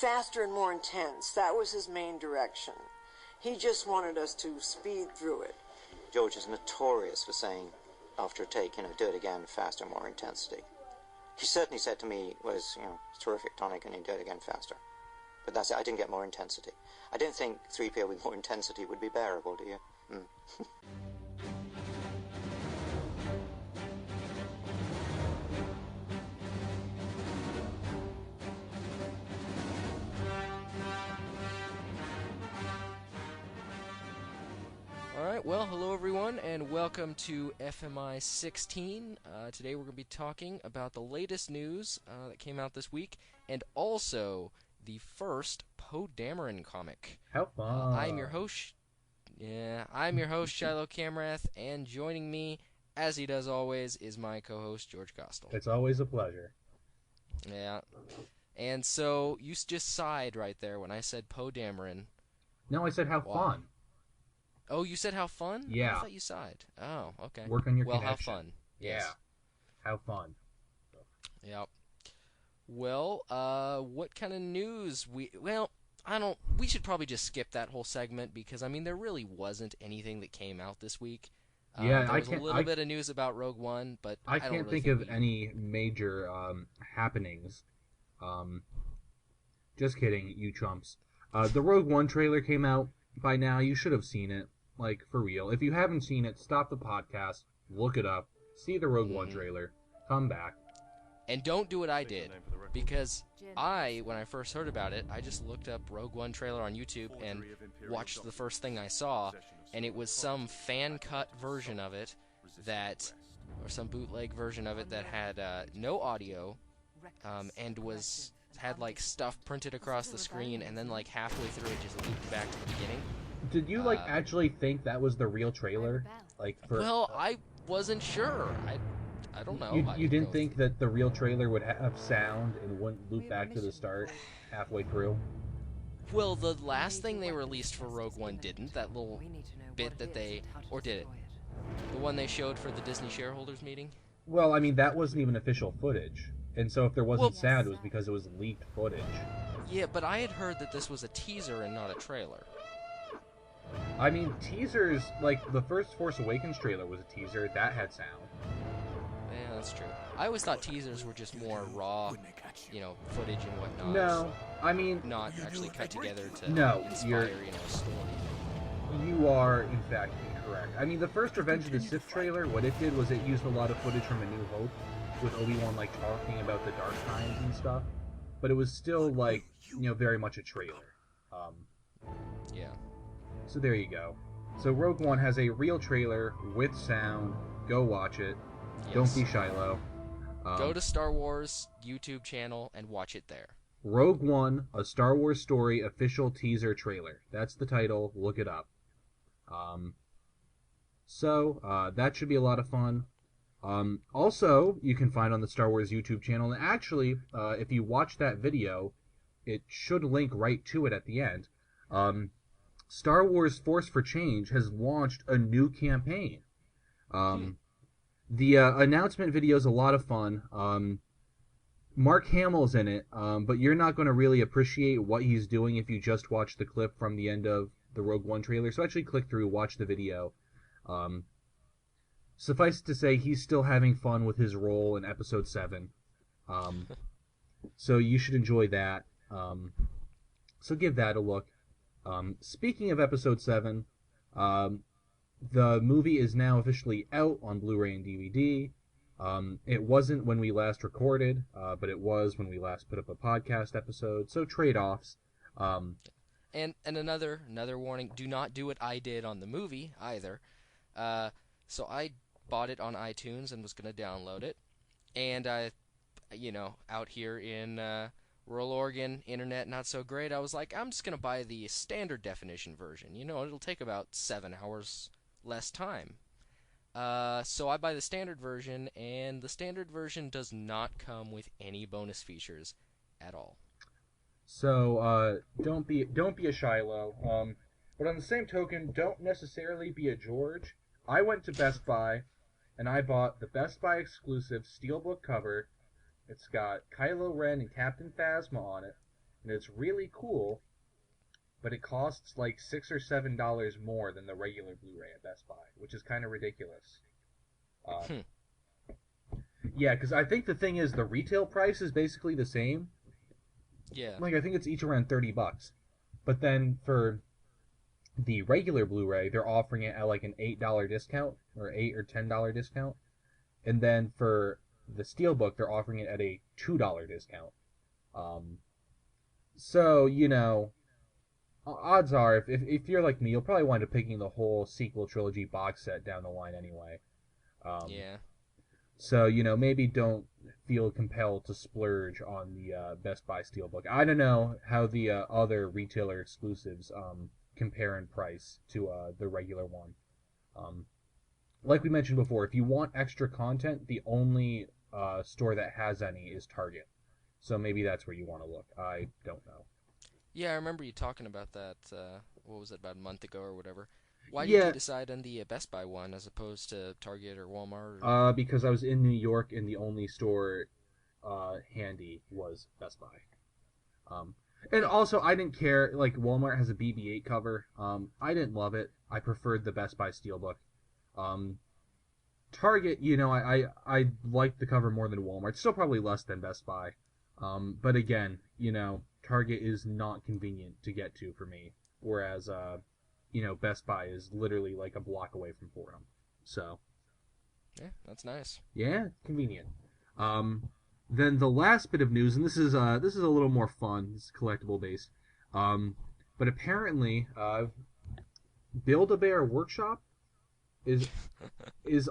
faster and more intense. That was his main direction. He just wanted us to speed through it. George is notorious for saying, after a take, do it again, faster, more intensity. He certainly said to me, was, terrific, Tony, can you do it again faster? But that's it, I didn't get more intensity. I don't think 3PO with more intensity would be bearable, do you? Alright, well, hello everyone, and welcome to FMI 16. Today we're going to be talking about the latest news that came out this week, and also the first Poe Dameron comic. How fun! I'm your host, Shiloh Camrath, and joining me, as he does always, is my co-host, George Costel. It's always a pleasure. Yeah, and so you just sighed right there when I said Poe Dameron. No, I said how fun. Oh, you said how fun? Yeah. I thought you sighed. Oh, okay. Work on your connection. How fun. Yeah. Yes. How fun. Yep. Well, what kind of news we should probably just skip that whole segment because, there really wasn't anything that came out this week. Yeah, there was a little bit of news about Rogue One, but I can't don't really think of any major happenings. Just kidding, you chumps. The Rogue One trailer came out. By now, you should have seen it. Like, for real. If you haven't seen it, stop the podcast, look it up, see the Rogue One trailer, come back. And don't do what I did, because when I first heard about it, I just looked up Rogue One trailer on YouTube and watched the first thing I saw, and it was some fan-cut version of it or some bootleg version of it that had no audio, and had like stuff printed across the screen, and then like halfway through it just looped back to the beginning. Did you actually think that was the real trailer? Well, I wasn't sure. I don't know. You didn't think that the real trailer would have sound and wouldn't loop back to the start halfway through? Well, the last thing they released for Rogue One didn't. That little bit that or did it? The one they showed for the Disney shareholders meeting? Well, that wasn't even official footage. And so if there wasn't sound, it was because it was leaked footage. Yeah, but I had heard that this was a teaser and not a trailer. Teasers, like the first Force Awakens trailer was a teaser. That had sound. Yeah, that's true. I always thought teasers were just more raw, footage and whatnot. No, not actually cut together to a inspire, story. You are, in fact, incorrect. The first Revenge of the Sith trailer, what it did was it used a lot of footage from A New Hope, with Obi-Wan, talking about the dark times and stuff. But it was still, very much a trailer. Yeah. So there you go. So Rogue One has a real trailer with sound. Go watch it. Yes. Don't be Shiloh. Go to Star Wars YouTube channel and watch it there. Rogue One, a Star Wars Story official teaser trailer. That's the title. Look it up. So that should be a lot of fun. Also, you can find on the Star Wars YouTube channel, and actually, if you watch that video, it should link right to it at the end. Star Wars Force for Change has launched a new campaign. The announcement video is a lot of fun. Mark Hamill's in it, but you're not going to really appreciate what he's doing if you just watch the clip from the end of the Rogue One trailer. So actually click through, watch the video. Suffice it to say, he's still having fun with his role in Episode 7. So you should enjoy that. So give that a look. Speaking of Episode 7, the movie is now officially out on Blu-ray and DVD. It wasn't when we last recorded, but it was when we last put up a podcast episode. So trade-offs. And another warning: do not do what I did on the movie either. So I bought it on iTunes and was going to download it, and out here in rural Oregon, internet not so great. I was like, I'm just going to buy the standard definition version. It'll take about 7 hours less time. So I buy the standard version, and the standard version does not come with any bonus features at all. So don't be a Shiloh. But on the same token, don't necessarily be a George. I went to Best Buy, and I bought the Best Buy exclusive Steelbook cover. It's got Kylo Ren and Captain Phasma on it. and it's really cool, but it costs like $6 or $7 more than the regular Blu-ray at Best Buy, which is kind of ridiculous. Yeah, because I think the thing is the retail price is basically the same. Yeah. Like I think it's each around $30, but then for the regular Blu-ray, they're offering it at like an $8 discount or $8 or $10 discount, and then for the Steelbook, they're offering it at a $2 discount. So odds are, if you're like me, you'll probably wind up picking the whole sequel trilogy box set down the line anyway. Yeah. So, maybe don't feel compelled to splurge on the Best Buy Steelbook. I don't know how the other retailer exclusives compare in price to the regular one. Like we mentioned before, if you want extra content, the only store that has any is Target. So maybe that's where you want to look. I don't know. Yeah, I remember you talking about that, what was it, about a month ago or whatever. Why did you decide on the Best Buy one as opposed to Target or Walmart? Or... Because I was in New York and the only store handy was Best Buy. And also, I didn't care. Like, Walmart has a BB-8 cover. I didn't love it. I preferred the Best Buy Steelbook. Target, I liked the cover more than Walmart. It's still probably less than Best Buy. But again, Target is not convenient to get to for me. Whereas, Best Buy is literally like a block away from Fordham. So. Yeah, that's nice. Yeah, convenient. Then the last bit of news, and this is a little more fun. This is collectible based. But apparently, Build-A-Bear Workshop is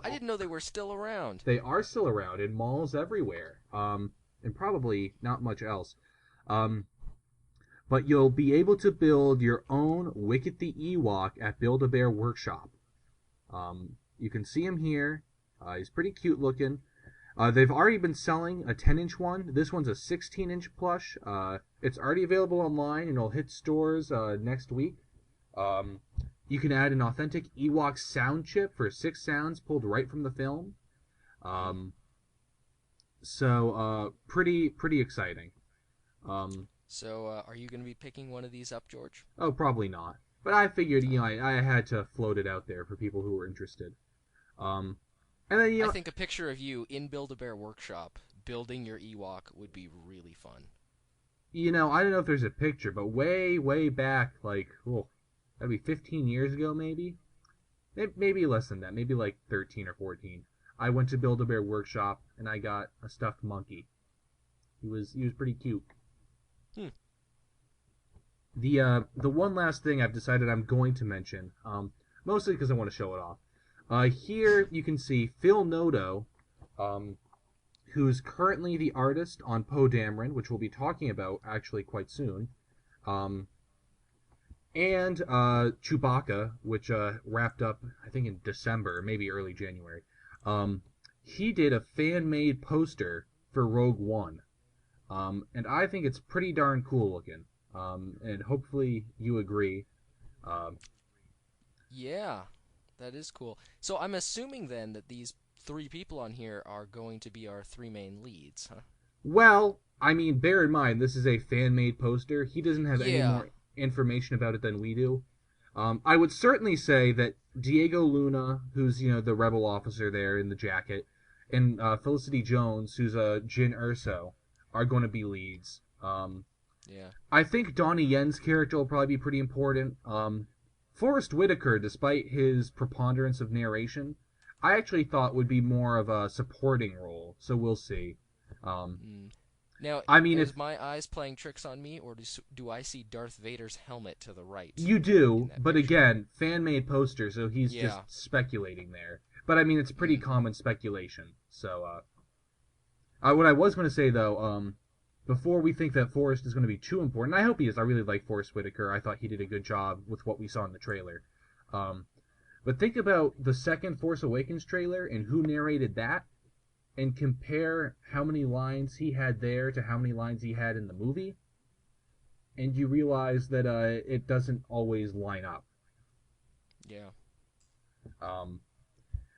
I didn't know they were still around. They are still around in malls everywhere. And probably not much else. But you'll be able to build your own Wicket the Ewok at Build-A-Bear Workshop. You can see him here. He's pretty cute looking. They've already been selling a 10-inch one. This one's a 16-inch plush. It's already available online, and it'll hit stores next week. You can add an authentic Ewok sound chip for 6 sounds pulled right from the film. So pretty exciting. So, are you going to be picking one of these up, George? Oh, probably not. But I figured, I had to float it out there for people who were interested. And then, I think a picture of you in Build-A-Bear Workshop building your Ewok would be really fun. I don't know if there's a picture, but way, way back, like, that'd be 15 years ago, maybe? Maybe less than that. Maybe like 13 or 14. I went to Build-A-Bear Workshop, and I got a stuffed monkey. He was pretty cute. The one last thing I've decided I'm going to mention, mostly because I want to show it off. Here you can see Phil Noto, who's currently the artist on Poe Dameron, which we'll be talking about actually quite soon, and Chewbacca, which wrapped up I think in December, maybe early January. He did a fan-made poster for Rogue One, and I think it's pretty darn cool looking. And hopefully you agree. Yeah, that is cool. So I'm assuming then that these 3 people on here are going to be our 3 main leads, huh? Well, I mean, bear in mind, this is a fan-made poster. He doesn't have any more information about it than we do. I would certainly say that Diego Luna, who's, the rebel officer there in the jacket, and Felicity Jones, who's Jyn Erso, are going to be leads. Yeah. I think Donnie Yen's character will probably be pretty important. Forrest Whitaker, despite his preponderance of narration, I actually thought would be more of a supporting role, so we'll see. Now, I mean, is my eyes playing tricks on me, or do I see Darth Vader's helmet to the right? You do, but picture? Again, fan-made poster, so he's just speculating there. But I mean, it's pretty common speculation. So, what I was going to say, though, before we think that Forrest is going to be too important, I hope he is. I really like Forrest Whitaker. I thought he did a good job with what we saw in the trailer. But think about the second Force Awakens trailer and who narrated that, and compare how many lines he had there to how many lines he had in the movie, and you realize that it doesn't always line up. Yeah.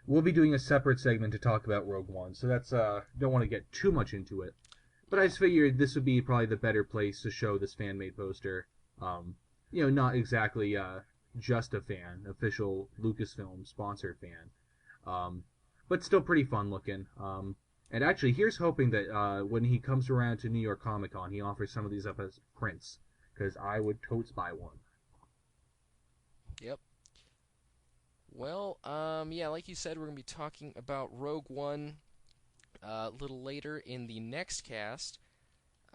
We'll be doing a separate segment to talk about Rogue One, so that's don't want to get too much into it. But I just figured this would be probably the better place to show this fan-made poster. Not exactly just a fan, official Lucasfilm sponsored fan, but still pretty fun looking. And actually, here's hoping that when he comes around to New York Comic Con, he offers some of these up as prints, because I would totes buy one. Yep. Well, yeah, like you said, we're going to be talking about Rogue One a little later in the next cast.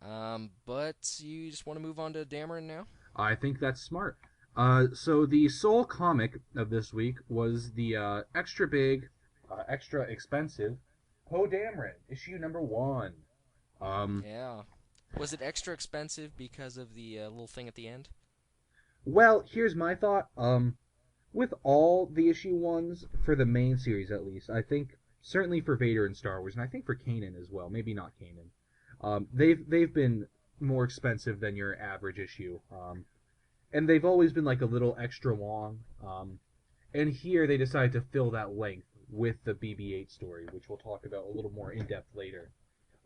But you just want to move on to Dameron now? I think that's smart. So the sole comic of this week was the extra big, extra expensive Poe Dameron, issue number 1. Yeah. Was it extra expensive because of the little thing at the end? Well, here's my thought. With all the issue 1s, for the main series at least, I think, certainly for Vader and Star Wars, and I think for Kanan as well, maybe not Kanan, they've been more expensive than your average issue. And they've always been like a little extra long. And here they decided to fill that length with the BB-8 story, which we'll talk about a little more in depth later.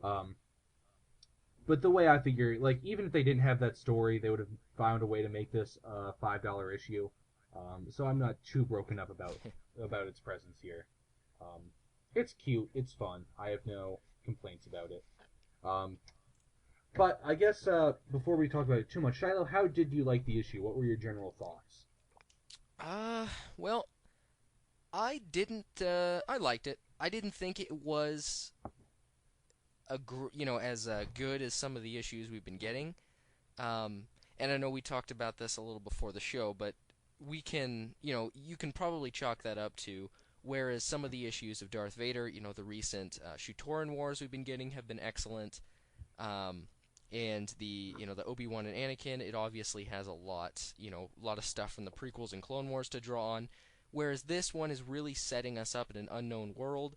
But the way I figure, like, even if they didn't have that story, they would have found a way to make this a $5 issue. So I'm not too broken up about its presence here. It's cute, it's fun. I have no complaints about it. But I guess before we talk about it too much, Shiloh, how did you like the issue? What were your general thoughts? Well, I didn't. I liked it. I didn't think it was as good as some of the issues we've been getting. And I know we talked about this a little before the show, but we can, you can probably chalk that up to whereas some of the issues of Darth Vader, the recent Shutoran Wars we've been getting have been excellent. And the Obi-Wan and Anakin, it obviously has a lot of stuff from the prequels and Clone Wars to draw on, whereas this one is really setting us up in an unknown world.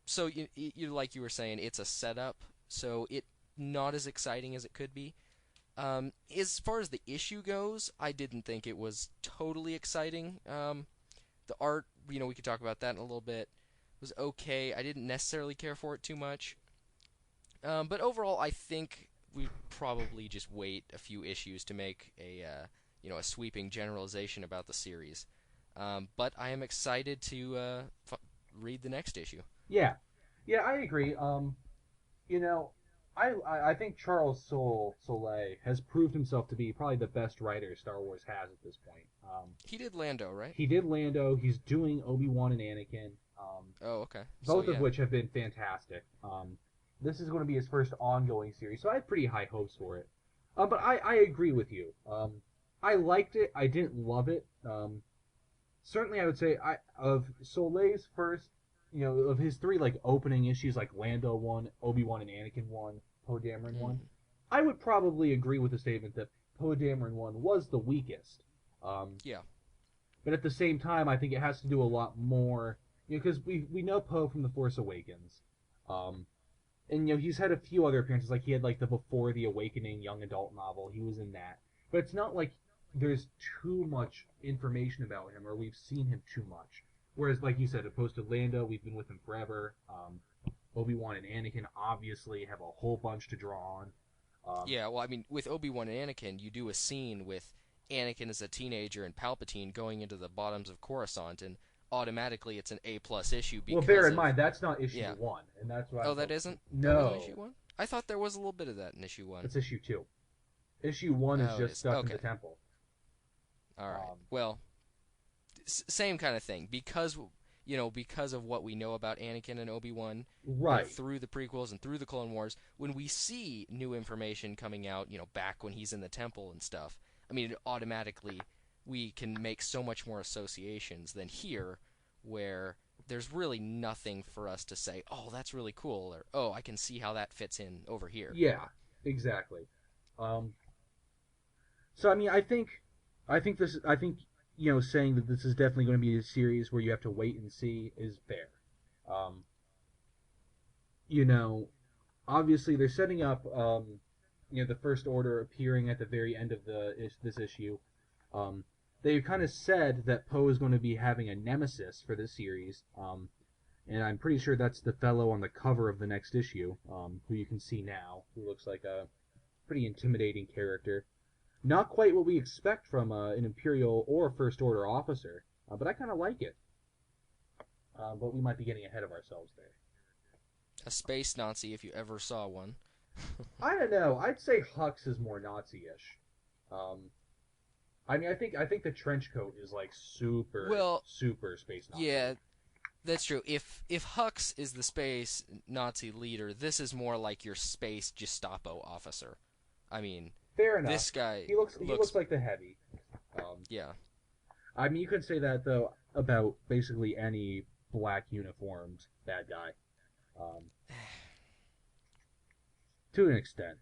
So you like you were saying, it's a setup, so it not as exciting as it could be. As far as the issue goes, I didn't think it was totally exciting. The art, we could talk about that in a little bit, was okay. I didn't necessarily care for it too much. But overall, I think we'd probably just wait a few issues to make a sweeping generalization about the series. But I am excited to read the next issue. Yeah, I agree. I think Charles Soule has proved himself to be probably the best writer Star Wars has at this point. He did Lando, right? He did Lando. He's doing Obi-Wan and Anakin. Oh, okay. Both of which have been fantastic. This is going to be his first ongoing series, so I have pretty high hopes for it. But I agree with you. I liked it. I didn't love it. Certainly, I would say of Soule's first, of his 3 opening issues, like Lando 1, Obi-Wan and Anakin 1, Poe Dameron 1, I would probably agree with the statement that Poe Dameron 1 was the weakest. Yeah. But at the same time, I think it has to do a lot more, because we know Poe from The Force Awakens. And, he's had a few other appearances, like he had, the Before the Awakening young adult novel. He was in that. But it's not like there's too much information about him, or we've seen him too much. Whereas, like you said, opposed to Lando, we've been with him forever. Obi-Wan and Anakin obviously have a whole bunch to draw on. Yeah, well, I mean, with Obi-Wan and Anakin, you do a scene with Anakin as a teenager and Palpatine going into the bottoms of Coruscant, and automatically it's an A+ issue. Because bear in mind, that's not issue 1, and that's why. Oh, that isn't? No. That wasn't issue 1? I thought there was a little bit of that in issue 1. It's issue 2. Issue 1 is just stuff in the temple. All right. Well, same kind of thing. Because of what we know about Anakin and Obi-Wan, right, through the prequels and through the Clone Wars, when we see new information coming out, back when he's in the temple and stuff, I mean, automatically we can make so much more associations than here, where there's really nothing for us to say, oh, that's really cool, or oh, I can see how that fits in over here. Yeah, exactly. So I mean, I think saying that this is definitely going to be a series where you have to wait and see is fair. Obviously they're setting up, the First Order appearing at the very end of this issue. They kind of said that Poe is going to be having a nemesis for this series, and I'm pretty sure that's the fellow on the cover of the next issue, who you can see now, who looks like a pretty intimidating character. Not quite what we expect from an Imperial or First Order officer, but I kind of like it. But we might be getting ahead of ourselves there. A space Nazi, if you ever saw one. I don't know. I'd say Hux is more Nazi-ish. I mean, I think the trench coat is like super space Nazi. Yeah, that's true. If Hux is the space Nazi leader, this is more like your space Gestapo officer. I mean, fair enough. This guy he looks like the heavy. Yeah. I mean, you could say that though about basically any black uniformed bad guy. To an extent.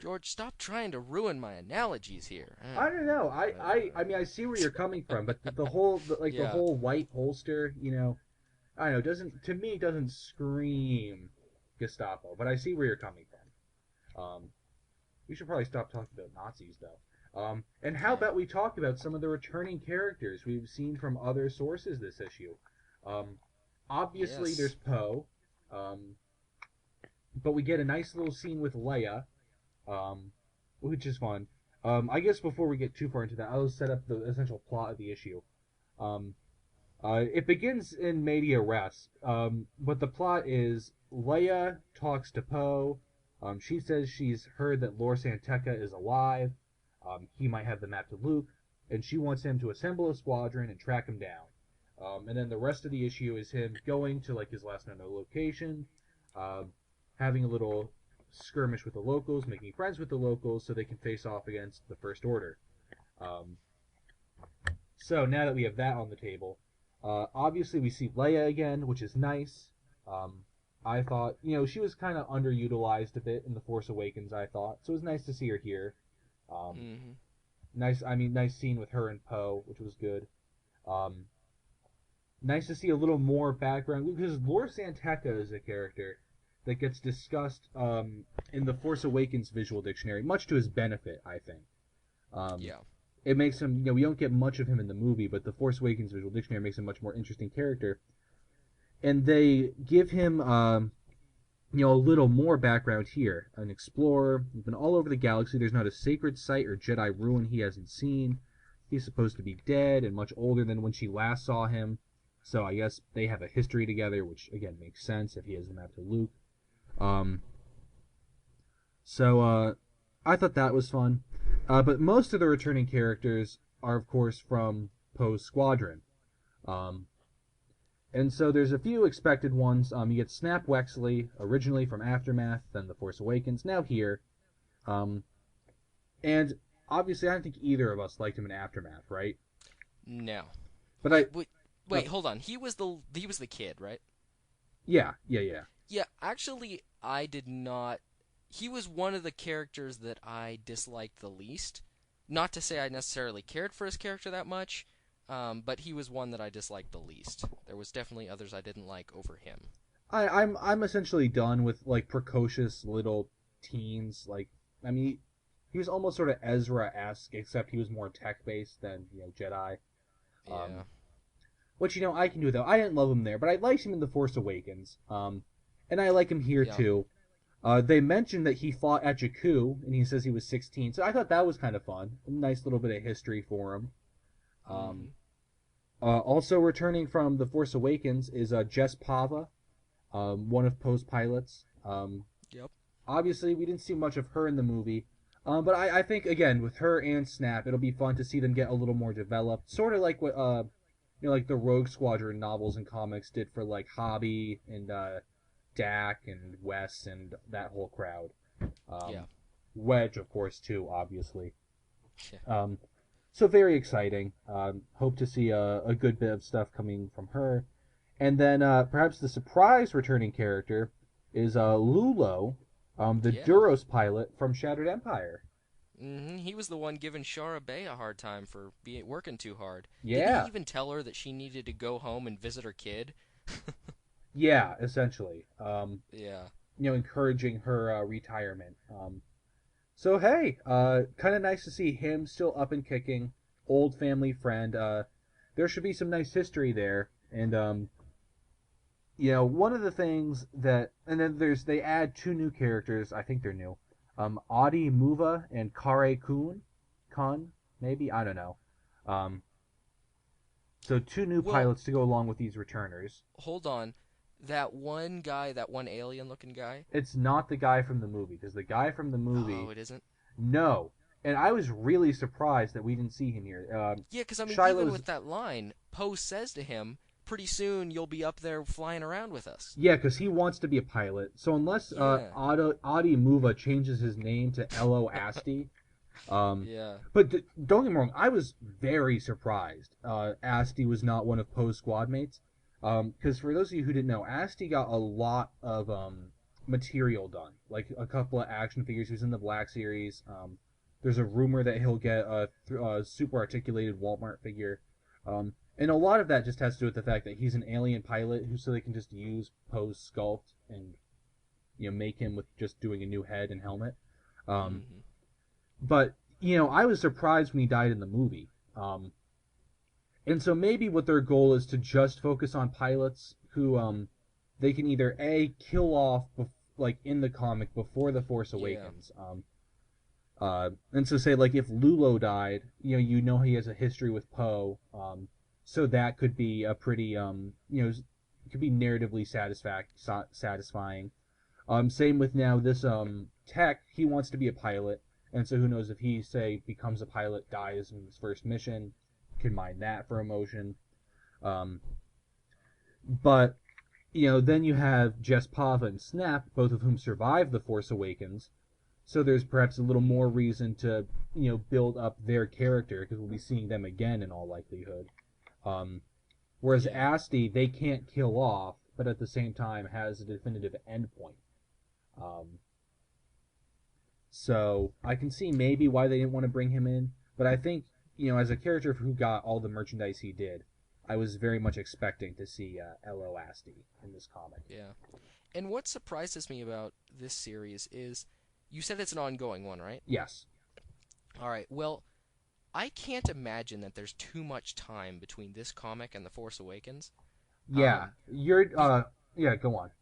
George, stop trying to ruin my analogies here. I don't know. I mean, I see where you're coming from, but the whole the whole white holster, I don't know, doesn't scream Gestapo, but I see where you're coming from. We should probably stop talking about Nazis though. And how about we talk about some of the returning characters we've seen from other sources this issue? Obviously, there's Poe, but we get a nice little scene with Leia, which is fun. I guess before we get too far into that, I'll set up the essential plot of the issue. It begins in media res, but the plot is Leia talks to Poe. She says she's heard that Lor San Tekka is alive. He might have the map to Luke, and she wants him to assemble a squadron and track him down. And then the rest of the issue is him going to like his last known location, having a little skirmish with the locals, making friends with the locals so they can face off against the First Order. So now that we have that on the table, obviously we see Leia again, which is nice. I thought, she was kind of underutilized a bit in The Force Awakens, I thought. So it was nice to see her here. Nice scene with her and Poe, which was good. Nice to see a little more background, because Lor San Tekka is a character that gets discussed in the Force Awakens visual dictionary, much to his benefit, I think. It makes him, we don't get much of him in the movie, but the Force Awakens visual dictionary makes him a much more interesting character. And they give him, a little more background here. An explorer, he's been all over the galaxy. There's not a sacred site or Jedi ruin he hasn't seen. He's supposed to be dead and much older than when she last saw him. So I guess they have a history together, which, again, makes sense if he has the map to Luke. I thought that was fun. But most of the returning characters are, of course, from Poe's squadron. And so there's a few expected ones. You get Snap Wexley, originally from Aftermath, then The Force Awakens, now here. And obviously I don't think either of us liked him in Aftermath, right? No. But Wait, hold on. He was the kid, right? Yeah. Yeah, actually, I did not. He was one of the characters that I disliked the least. Not to say I necessarily cared for his character that much, but he was one that I disliked the least. There was definitely others I didn't like over him. I'm essentially done with like precocious little teens. He was almost sort of Ezra-esque, except he was more tech-based than Jedi. Yeah. Which I can do though. I didn't love him there, but I liked him in The Force Awakens. And I like him here too. They mentioned that he fought at Jakku, and he says he was 16, so I thought that was kind of fun. A nice little bit of history for him. Also returning from The Force Awakens is Jess Pava, one of Poe's pilots. Yep. Obviously, we didn't see much of her in the movie, but I think, again, with her and Snap, it'll be fun to see them get a little more developed. Sort of like what, like the Rogue Squadron novels and comics did for, like, Hobby and Dak and Wes and that whole crowd. Wedge, of course, too, obviously. Yeah. So very exciting. Hope to see a good bit of stuff coming from her. And then perhaps the surprise returning character is Lulo, the Duros pilot from Shattered Empire. Mm-hmm. He was the one giving Shara Bey a hard time for working too hard. Yeah. Did he even tell her that she needed to go home and visit her kid? Yeah, essentially. Encouraging her retirement. So hey, kind of nice to see him still up and kicking. Old family friend. There should be some nice history there, and one of the things that, and then they add two new characters. I think they're new. Adi Muva and Kare Kun, maybe, I don't know. So two new pilots to go along with these returners. Hold on. That one guy, that one alien-looking guy? It's not the guy from the movie, because the guy from the movie... Oh, it isn't? No. And I was really surprised that we didn't see him here. Yeah, because, I mean, Shiloh's... even with that line, Poe says to him, pretty soon you'll be up there flying around with us. Yeah, because he wants to be a pilot. So unless Adi Muva changes his name to Elo Asti... yeah. But don't get me wrong, I was very surprised Asti was not one of Poe's squad mates. Because for those of you who didn't know, Asti got a lot of material done. Like a couple of action figures. He was in the Black Series. There's a rumor that he'll get a super articulated Walmart figure. And a lot of that just has to do with the fact that he's an alien pilot, so they can just use Poe's sculpt and make him with just doing a new head and helmet. But, I was surprised when he died in the movie. And so maybe what their goal is to just focus on pilots who they can either A, kill off like in the comic before The Force Awakens. And so say like if Lulo died, he has a history with Poe. So that could be a pretty it could be narratively satisfying. Same with now this Tech, he wants to be a pilot. And so who knows if he, say, becomes a pilot, dies in his first mission, can mine that for emotion. But, then you have Jess Pava and Snap, both of whom survive The Force Awakens. So there's perhaps a little more reason to, build up their character, because we'll be seeing them again in all likelihood. Whereas Asti, they can't kill off, but at the same time has a definitive endpoint. So I can see maybe why they didn't want to bring him in, but I think, as a character who got all the merchandise he did, I was very much expecting to see Elo Asti in this comic. Yeah. And what surprises me about this series is, you said it's an ongoing one, right? Yes. All right. Well, I can't imagine that there's too much time between this comic and The Force Awakens. Yeah. Yeah, go on.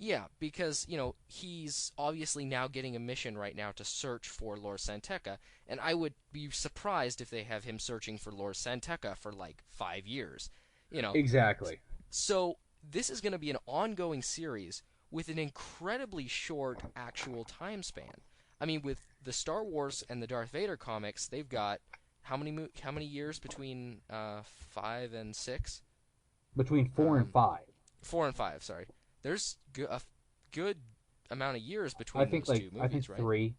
Yeah, because, he's obviously now getting a mission right now to search for Lor San Tekka, and I would be surprised if they have him searching for Lor San Tekka for, 5 years, Exactly. So, this is going to be an ongoing series with an incredibly short actual time span. I mean, with the Star Wars and the Darth Vader comics, they've got how many years between 5 and 6? Between 4 and 5. 4 and 5, sorry. There's a good amount of years between those two movies, I think right? 3.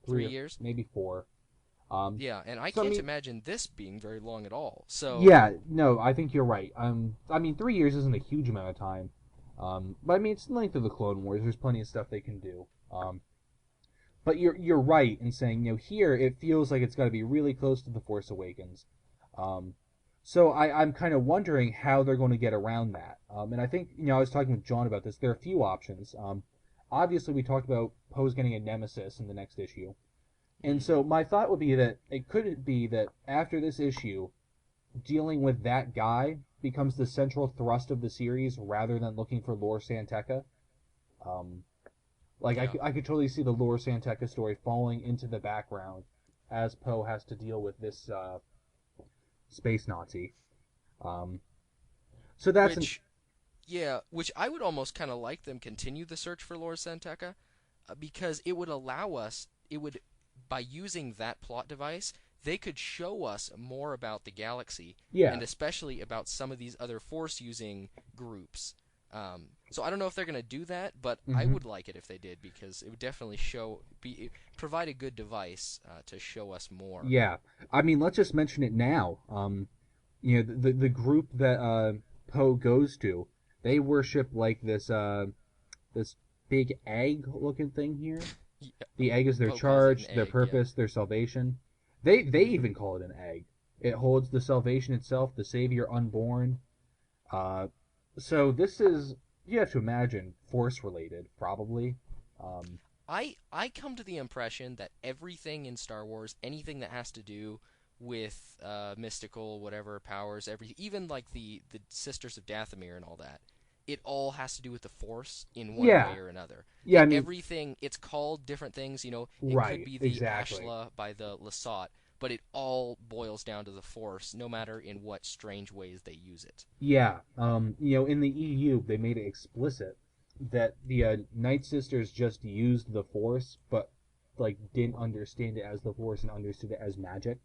3 years? Maybe 4. Yeah, and I can't imagine this being very long at all. So yeah, no, I think you're right. 3 years isn't a huge amount of time. But it's the length of the Clone Wars. There's plenty of stuff they can do. But you're right in saying, here it feels like it's got to be really close to The Force Awakens. So I'm kind of wondering how they're going to get around that. And I think, I was talking with John about this. There are a few options. Obviously, we talked about Poe's getting a nemesis in the next issue. And so my thought would be that it could be that after this issue, dealing with that guy becomes the central thrust of the series rather than looking for Lor San Tekka. I could totally see the Lor San Tekka story falling into the background as Poe has to deal with this space Nazi. So that's which I would almost kind of like them continue the search for Lor San Tekka, because it would allow us, by using that plot device, they could show us more about the galaxy, and especially about some of these other Force-using groups. So I don't know if they're going to do that, but I would like it if they did, because it would definitely provide a good device to show us more. Yeah, let's just mention it now. The group that Poe goes to, they worship this big egg-looking thing here. Yeah. The egg is their charge, their purpose, their salvation. They even call it an egg. It holds the salvation itself, the Savior unborn. So this is, you have to imagine, Force-related, probably. I come to the impression that everything in Star Wars, anything that has to do with mystical, whatever, powers, even the Sisters of Dathomir and all that, it all has to do with the Force in one Yeah. way or another. Yeah, I mean, Everything, it's called different things. It could right, be the exactly. Ashla by the Lasat, but it all boils down to the Force, no matter in what strange ways they use it. Yeah, in the EU, they made it explicit that the Night Sisters just used the Force, but like didn't understand it as the Force and understood it as magic.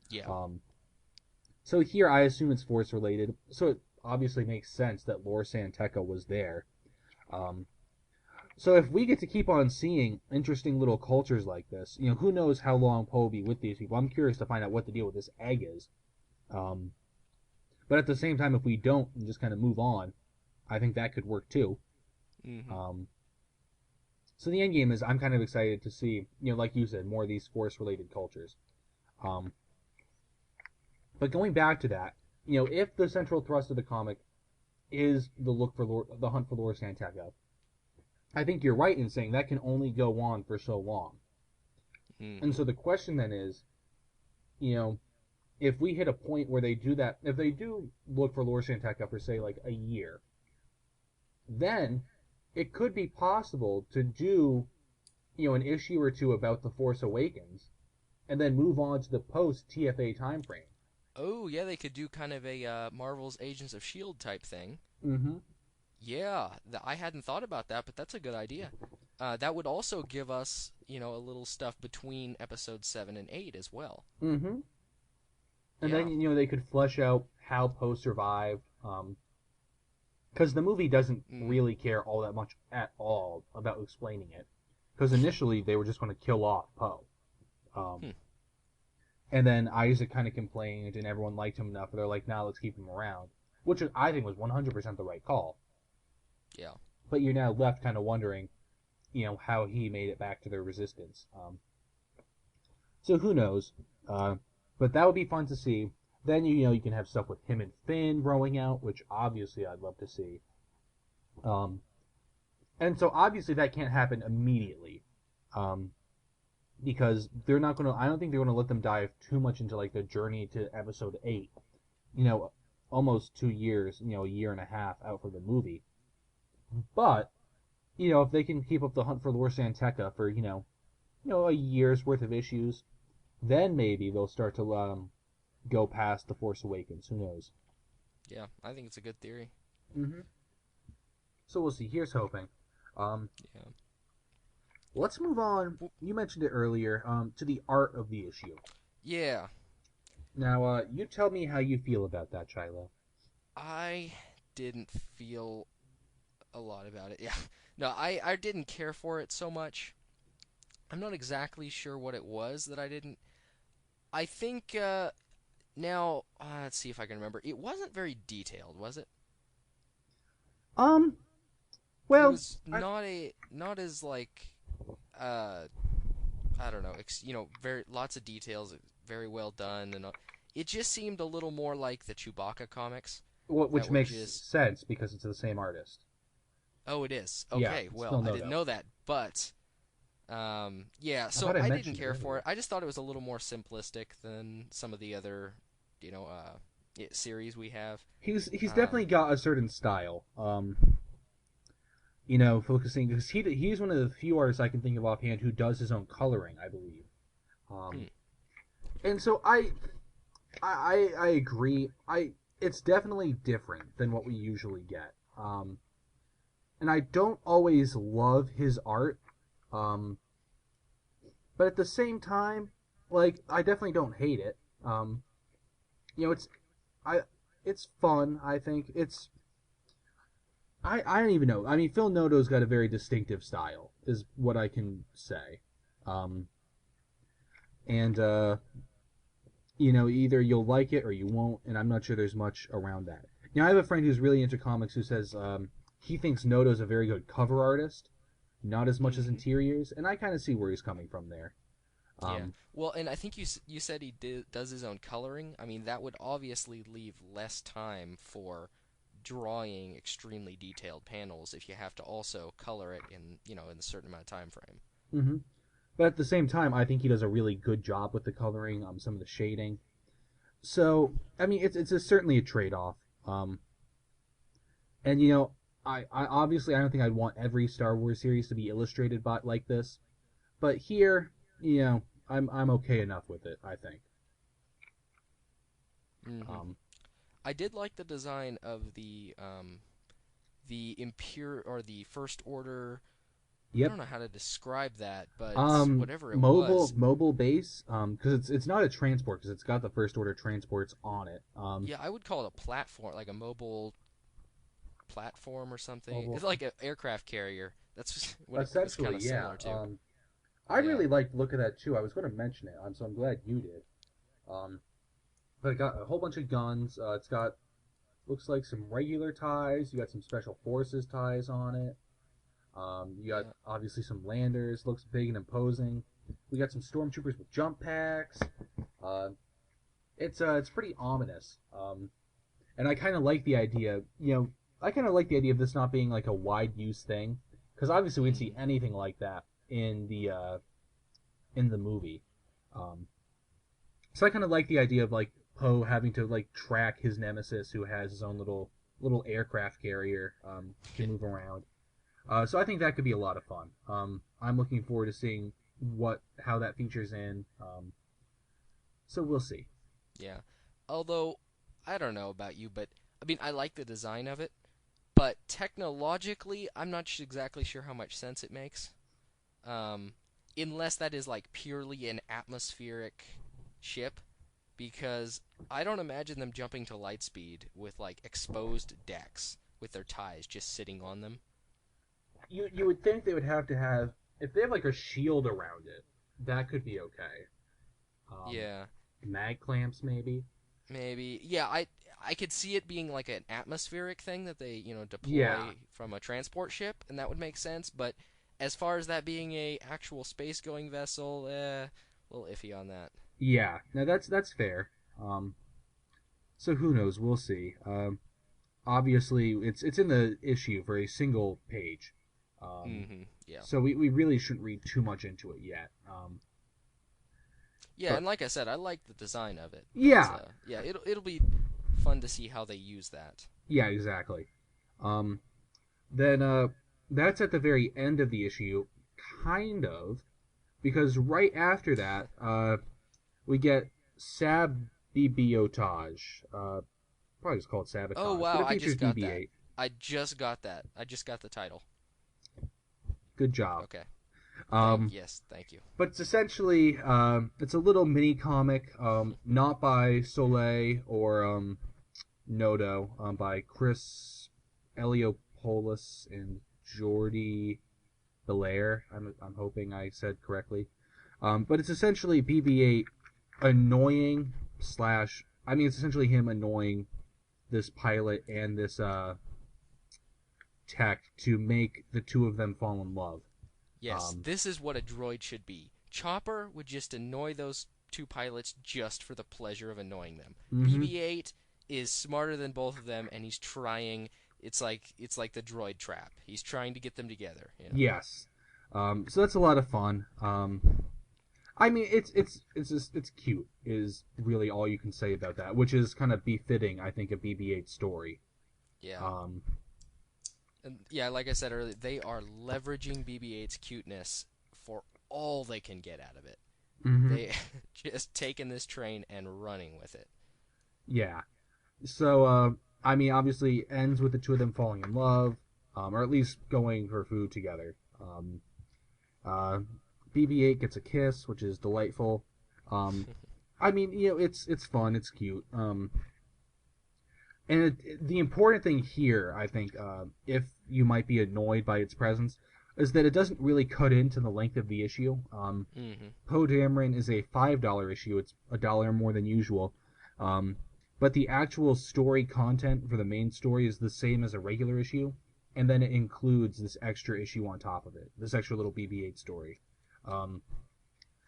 Yeah. So here, I assume it's Force related. So it obviously makes sense that Lor San Tekka was there. So if we get to keep on seeing interesting little cultures like this, who knows how long Poe will be with these people? I'm curious to find out what the deal with this egg is. But at the same time, if we don't and just kind of move on, I think that could work too. Mm-hmm. So the end game is I'm kind of excited to see, like you said, more of these Force-related cultures. But going back to that, if the central thrust of the comic is the hunt for Lor San Tekka, I think you're right in saying that can only go on for so long. Mm-hmm. And so the question then is, if we hit a point where they do that, if they do look for Lor San Tekka for, say, like a year, then it could be possible to do, an issue or two about The Force Awakens, and then move on to the post-TFA time frame. Oh, yeah, they could do kind of a Marvel's Agents of S.H.I.E.L.D. type thing. Mm-hmm. Yeah, I hadn't thought about that, but that's a good idea. That would also give us, a little stuff between episodes 7 and 8 as well. Mm-hmm. And Yeah. then, they could flesh out how Poe survived, because the movie doesn't really care all that much at all about explaining it. Because initially, they were just going to kill off Poe. And then Isaac kind of complained, and everyone liked him enough, they're like, nah, let's keep him around. Which I think was 100% the right call. Yeah. But you're now left kind of wondering, how he made it back to the Resistance. So who knows? But that would be fun to see. Then, you can have stuff with him and Finn growing out, which obviously I'd love to see. And so obviously that can't happen immediately. Because they're not going to, I don't think they're going to let them dive too much into like the journey to episode 8. Almost 2 years, a year and a half out for the movie. But, if they can keep up the hunt for Lor San Tekka for, a year's worth of issues, then maybe they'll start to go past The Force Awakens. Who knows? Yeah, I think it's a good theory. Mm-hmm. So we'll see. Here's hoping. Yeah. Let's move on. You mentioned it earlier, to the art of the issue. Yeah. Now, you tell me how you feel about that, Shiloh. I didn't feel a lot about it. Yeah. No, I didn't care for it so much. I'm not exactly sure what it was that I didn't. I think, now, let's see if I can remember. It wasn't very detailed, was it? Well, It was not as like, I don't know, very lots of details, very well done, and it just seemed a little more like the Chewbacca comics. which makes sense because it's the same artist. Oh, it is. Yeah, Okay, it's well, Phil I Noto. didn't know that, but yeah. So thought I I mentioned didn't care it for it. earlier. I just thought it was a little more simplistic than some of the other, series we have. He's definitely got a certain style. Focusing because he's one of the few artists I can think of offhand who does his own coloring, I believe. And so I agree. It's definitely different than what we usually get. And I don't always love his art. But at the same time, like, I definitely don't hate it. It's fun, I think. I don't even know. I mean, Phil Noto's got a very distinctive style, is what I can say. Either you'll like it or you won't, and I'm not sure there's much around that. Now, I have a friend who's really into comics who says he thinks Noto's a very good cover artist, not as much as interiors, and I kind of see where he's coming from there. Yeah. Well, and I think you said he does his own coloring. I mean, that would obviously leave less time for drawing extremely detailed panels if you have to also color it in a certain amount of time frame. Mm-hmm. But at the same time, I think he does a really good job with the coloring, some of the shading. So, I mean, it's certainly a trade-off. And I obviously I don't think I'd want every Star Wars series to be illustrated by like this, but here, I'm okay enough with it, I think. Mm-hmm. I did like the design of the Imperial or the First Order. I Yep. don't know how to describe that, but whatever it Mobile was. mobile base, because it's not a transport because it's got the First Order transports on it. Yeah, I would call it a platform, like a mobile platform or something. Mobile It's like an aircraft carrier. That's what it was kind essentially, of yeah. similar to. I Yeah. really liked the look of that too. I was going to mention it, so I'm glad you did. Um, but it got a whole bunch of guns. It's got looks like some regular ties. You got some special forces ties on it. You got Yeah. obviously some landers. Looks big and imposing. We got some stormtroopers with jump packs. Uh, it's pretty ominous. And I kind of like the idea. I kind of like the idea of this not being like a wide use thing, because obviously we didn't see Mhm. anything like that in the movie. Um, so I kind of like the idea of like Poe having to like track his nemesis, who has his own little aircraft carrier to move around. So I think that could be a lot of fun. I'm looking forward to seeing how that features in. So we'll see. Yeah. Although I don't know about you, but I mean I like the design of it, but technologically I'm not exactly sure how much sense it makes. Um, unless that is like purely an atmospheric ship, because I don't imagine them jumping to light speed with like exposed decks with their ties just sitting on them. You would think they would have to have if they have like a shield around it, that could be okay. Um, Yeah, Mag clamps maybe. maybe. Yeah, I could see it being like an atmospheric thing that they, Yeah, deploy from a transport ship, and that would make sense. But as far as that being a actual space going vessel, a little iffy on that. yeah. Now that's fair. So who knows? We'll see. Obviously, it's in the issue for a single page. Yeah. So we really shouldn't read too much into it yet. Yeah, But and like I said, I like the design of it. But yeah, yeah, it'll be fun to see how they use that. yeah, exactly. Um, then that's at the very end of the issue, kind of, because right after that, we get sabotage. Probably just call it Oh sabotage, but wow, it I features just got that. BB-8. I just got that. I just got the title. Good job. Okay. Um, Thank you. but it's essentially it's a little mini comic, not by Soleil or Noto, by Chris Eliopoulos and Jordi Belair. I'm hoping I said correctly. But it's essentially BB-8 annoying slash. I mean, it's essentially him annoying this pilot and this tech to make the two of them fall in love. Yes, Um, this is what a droid should be. Chopper would just annoy those two pilots just for the pleasure of annoying them. mm-hmm. BB-8 is smarter than both of them, and he's trying. It's like the droid trap. He's trying to get them together. Yes. So that's a lot of fun. I mean, it's cute. Is really all you can say about that, which is kind of befitting, I think, a BB-8 story. Yeah. Um, And yeah, like I said earlier, they are leveraging BB-8's cuteness for all they can get out of it. mm-hmm. They just taking this train and running with it. Yeah. So, I mean, obviously, ends with the two of them falling in love, or at least going for food together. Uh, BB-8 gets a kiss, which is delightful. I mean, it's fun, it's cute. And the important thing here, I think, if you might be annoyed by its presence, is that it doesn't really cut into the length of the issue. Poe Dameron is a $5 issue. It's $1 more than usual. But the actual story content for the main story is the same as a regular issue, and then it includes this extra issue on top of it, this extra little BB-8 story.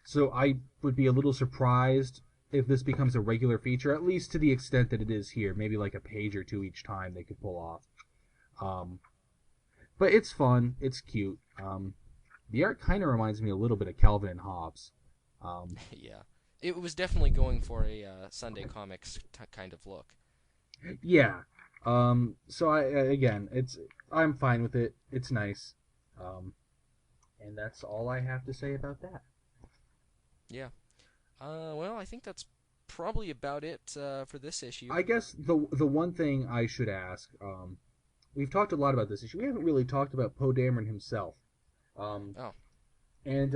So I would be a little surprised if this becomes a regular feature, at least to the extent that it is here. Maybe like a page or two each time they could pull off. But it's fun. It's cute. The art kind of reminds me a little bit of Calvin and Hobbes. Yeah, it was definitely going for a Sunday Comics kind of look. Yeah. So again, I'm fine with it. It's nice. And that's all I have to say about that. Yeah. Well, I think that's probably about it for this issue. I guess the one thing I should ask, we've talked a lot about this issue. We haven't really talked about Poe Dameron himself. Oh. And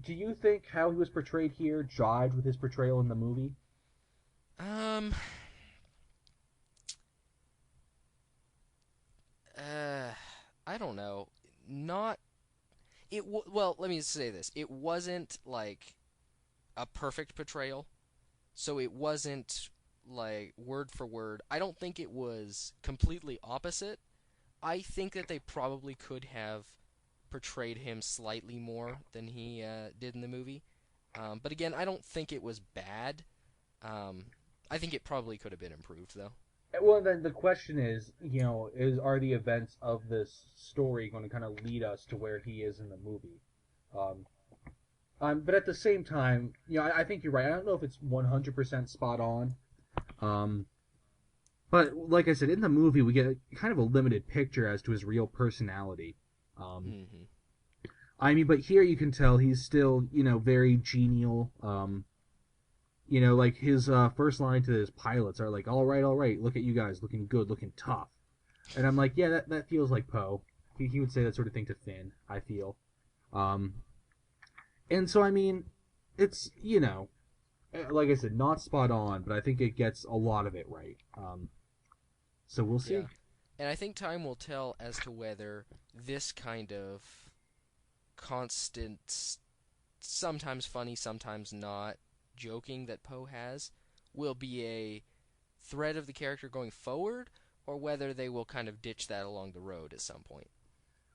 do you think how he was portrayed here jived with his portrayal in the movie? I don't know. Not well, let me say this. It wasn't like a perfect portrayal. So it wasn't like word for word. I don't think it was completely opposite. I think that they probably could have portrayed him slightly more than he did in the movie. But again, I don't think it was bad. I think it probably could have been improved, though. Well, then the question is, are the events of this story going to kind of lead us to where he is in the movie? But at the same time, I think you're right. I don't know if it's 100% spot on. But like I said, in the movie, we get kind of a limited picture as to his real personality. I mean, but here you can tell he's still, very genial. Like his first line to his pilots are like, all right, look at you guys, looking good, looking tough. And I'm like, yeah, that feels like Poe. He would say that sort of thing to Finn, I feel. And so, I mean, it's, like I said, not spot on, but I think it gets a lot of it right. So we'll see. Yeah. And I think time will tell as to whether this kind of constant, sometimes funny, sometimes not, joking that Poe has will be a thread of the character going forward, or whether they will kind of ditch that along the road at some point.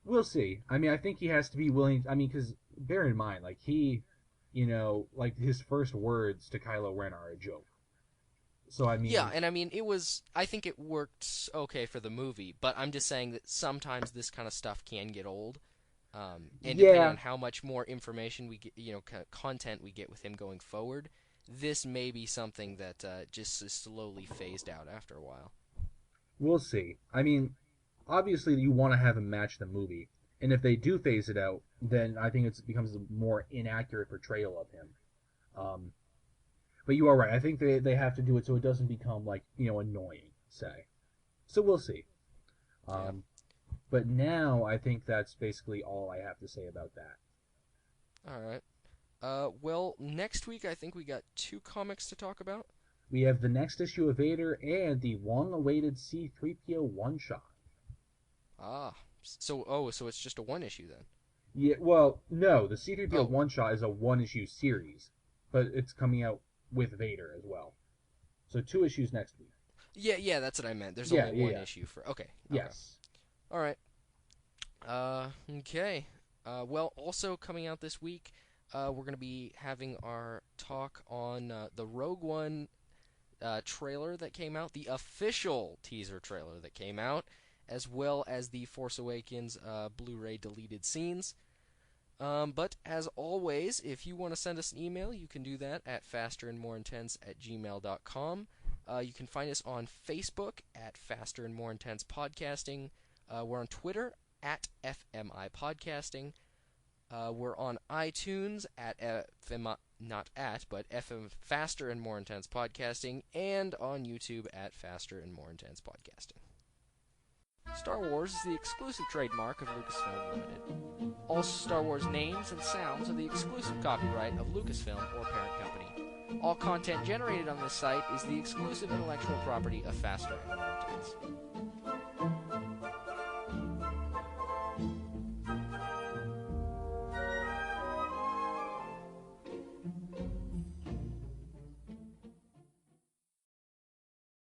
We'll see. I mean, I think he has to be willing. I mean, because bear in mind, like like his first words to Kylo Ren are a joke. So I mean, yeah, and I mean, I think it worked okay for the movie, but I'm just saying that sometimes this kind of stuff can get old. And depending on how much more information we get, kind of content we get with him going forward, this may be something that just is slowly phased out after a while. We'll see. I mean, obviously you want to have him match the movie, and if they do phase it out, then I think it becomes a more inaccurate portrayal of him. But you are right. I think they have to do it so it doesn't become like annoying. Say. So we'll see. Yeah. But now I think that's basically all I have to say about that. All right. Well, next week I think we got 2 comics to talk about. We have the next issue of Vader and the long-awaited C-3PO one-shot. So it's just a 1 issue then? Yeah, well, no, the C-3PO one-shot is a 1-issue series, but it's coming out with Vader as well. So 2 issues next week. Yeah, that's what I meant. There's only 1 issue for... Okay. Yes. All right. Okay. Well, also coming out this week, we're going to be having our talk on the Rogue One trailer that came out, the official teaser trailer that came out, as well as the Force Awakens Blu-ray deleted scenes. But as always, if you want to send us an email, you can do that at fasterandmoreintense@gmail.com. You can find us on Facebook at Faster and More Intense Podcasting. We're on Twitter at FMI Podcasting. We're on iTunes at FM Faster and More Intense Podcasting, and on YouTube at Faster and More Intense Podcasting. Star Wars is the exclusive trademark of Lucasfilm Limited. All Star Wars names and sounds are the exclusive copyright of Lucasfilm or parent company. All content generated on this site is the exclusive intellectual property of Faster and More Intense.